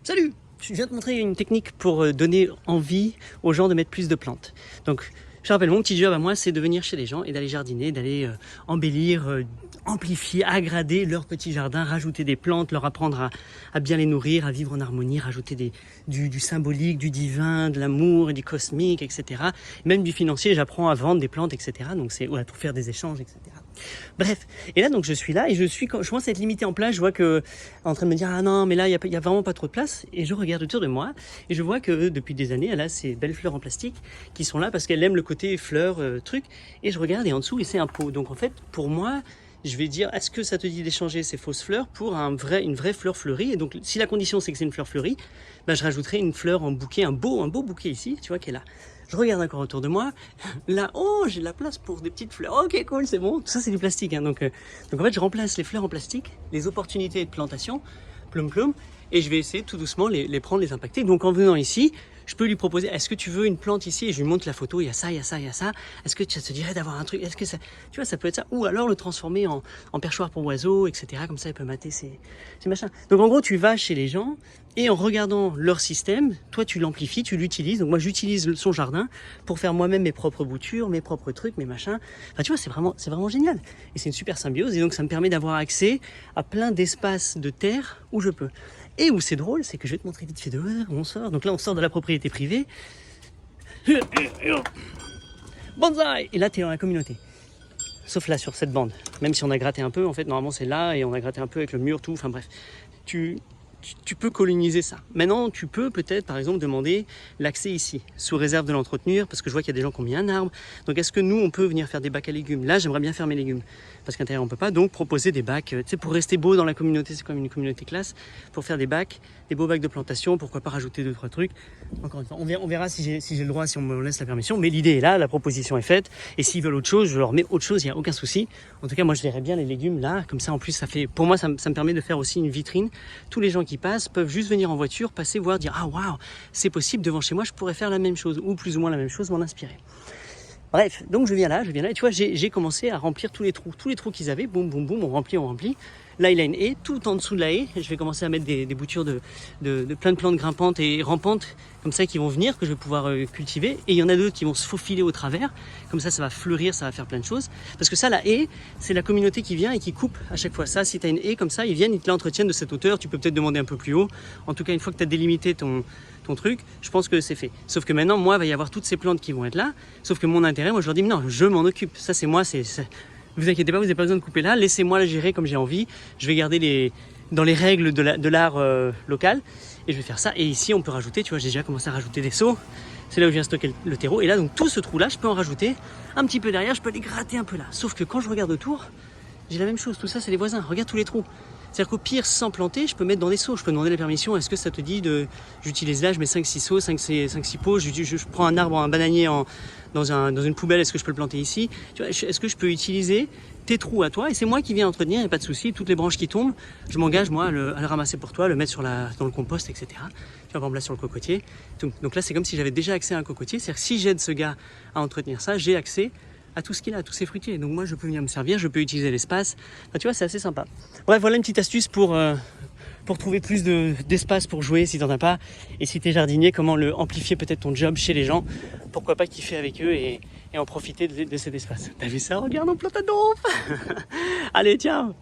Salut! Je viens de te montrer une technique pour donner envie aux gens de mettre plus de plantes. Donc, je rappelle, mon petit job à moi, c'est de venir chez les gens et d'aller jardiner, d'aller embellir, amplifier, aggrader leur petit jardin, rajouter des plantes, leur apprendre à bien les nourrir, à vivre en harmonie, rajouter du symbolique, du divin, de l'amour et du cosmique, etc. Même du financier, j'apprends à vendre des plantes, etc. Donc, c'est à tout faire des échanges, etc. Bref, et là donc je suis là et je commence à être limité en place, je vois que en train de me dire ah non mais là il y a vraiment pas trop de place et je regarde autour de moi et je vois que depuis des années elle a ces belles fleurs en plastique qui sont là parce qu'elle aime le côté fleurs truc et je regarde et en dessous et c'est un pot. Donc en fait pour moi je vais dire est-ce que ça te dit d'échanger ces fausses fleurs pour une vraie fleur fleurie. Et donc si la condition c'est que c'est une fleur fleurie, je rajouterai une fleur en bouquet, un beau bouquet ici, tu vois, qui est là. Je regarde encore autour de moi, là, oh, j'ai de la place pour des petites fleurs, ok, cool, c'est bon, tout ça c'est du plastique, hein. Donc en fait je remplace les fleurs en plastique, les opportunités de plantation, plum, et je vais essayer tout doucement les prendre, les impacter. Donc en venant ici, je peux lui proposer, est-ce que tu veux une plante ici? Et je lui montre la photo, il y a ça, il y a ça, il y a ça. Est-ce que ça te dirait d'avoir un truc? Est-ce que ça, tu vois, ça peut être ça? Ou alors le transformer en perchoir pour oiseaux, etc. Comme ça, il peut mater ces machins. Donc en gros, tu vas chez les gens et en regardant leur système, toi tu l'amplifies, tu l'utilises. Donc moi j'utilise son jardin pour faire moi-même mes propres boutures, mes propres trucs, mes machins. Enfin tu vois, c'est vraiment génial. Et c'est une super symbiose et donc ça me permet d'avoir accès à plein d'espaces de terre où je peux. Et où c'est drôle, c'est que je vais te montrer vite fait dehors, on sort. Donc là, on sort de la propriété privée. Bonsaï! Et là, tu es dans la communauté. Sauf là, sur cette bande. Même si on a gratté un peu, en fait, normalement, c'est là, et on a gratté un peu avec le mur, tout. Enfin bref, tu peux coloniser ça. Maintenant, tu peux peut-être, par exemple, demander l'accès ici, sous réserve de l'entretenir, parce que je vois qu'il y a des gens qui ont mis un arbre. Donc, est-ce que nous, on peut venir faire des bacs à légumes? Là, j'aimerais bien faire mes légumes, parce qu'à l'intérieur, on peut pas. Donc, proposer des bacs, tu sais, pour rester beau dans la communauté, c'est comme une communauté classe, pour faire des bacs, des beaux bacs de plantation, pourquoi pas rajouter 2-3 trucs. Encore une fois, on verra si j'ai le droit, si on me laisse la permission, mais l'idée est là, la proposition est faite, et s'ils veulent autre chose, je leur mets autre chose, il n'y a aucun souci. En tout cas, moi, je verrais bien les légumes là, comme ça, en plus, ça fait, pour moi, ça me permet de faire aussi une vitrine. Tous les gens qui passent peuvent juste venir en voiture, passer, voir, dire ah waouh, c'est possible, devant chez moi, je pourrais faire la même chose, ou plus ou moins la même chose, m'en inspirer. Bref, donc je viens là, et tu vois, j'ai commencé à remplir tous les trous qu'ils avaient, boum, on remplit. Là, il a une haie, tout en dessous de la haie, je vais commencer à mettre des boutures de plein de plantes grimpantes et rampantes, comme ça, qui vont venir, que je vais pouvoir cultiver, et il y en a d'autres qui vont se faufiler au travers, comme ça va fleurir, ça va faire plein de choses, parce que ça, la haie, c'est la communauté qui vient et qui coupe à chaque fois. Ça, si tu as une haie comme ça, ils viennent, ils te l'entretiennent de cette hauteur, tu peux peut-être demander un peu plus haut, en tout cas, une fois que tu as délimité ton truc, je pense que c'est fait. Sauf que maintenant, moi, il va y avoir toutes ces plantes qui vont être là, sauf que mon intérêt, moi, je leur dis, non, je m'en occupe, ça, c'est moi, vous inquiétez pas, vous n'avez pas besoin de couper là, laissez-moi la gérer comme j'ai envie, je vais garder dans les règles de l'art local, et je vais faire ça. Et ici, on peut rajouter, tu vois, j'ai déjà commencé à rajouter des seaux, c'est là où je viens stocker le terreau, et là, donc tout ce trou-là, je peux en rajouter un petit peu derrière, je peux les gratter un peu là. Sauf que quand je regarde autour, j'ai la même chose, tout ça, c'est les voisins, regarde tous les trous. C'est-à-dire qu'au pire, sans planter, je peux mettre dans des seaux. Je peux demander la permission. Est-ce que ça te dit j'utilise là, je mets 5-6 seaux, 5-6 pots, je prends un arbre, un bananier dans une poubelle, est-ce que je peux le planter ici? Tu vois, est-ce que je peux utiliser tes trous à toi? Et c'est moi qui viens entretenir, il n'y a pas de souci. Toutes les branches qui tombent, je m'engage, moi, à le ramasser pour toi, le mettre dans le compost, etc. Tu vois, par exemple, là, sur le cocotier. Donc là, c'est comme si j'avais déjà accès à un cocotier. C'est-à-dire que si j'aide ce gars à entretenir ça, j'ai accès à tout ce qu'il a, à tous ses fruitiers. Donc moi, je peux venir me servir, je peux utiliser l'espace. Enfin, tu vois, c'est assez sympa. Bref, voilà une petite astuce pour trouver plus d'espace pour jouer si t'en as pas. Et si t'es jardinier, comment amplifier peut-être ton job chez les gens. Pourquoi pas kiffer avec eux et en profiter de cet espace. T'as vu ça? Regarde, on plante à donf. Allez, tiens.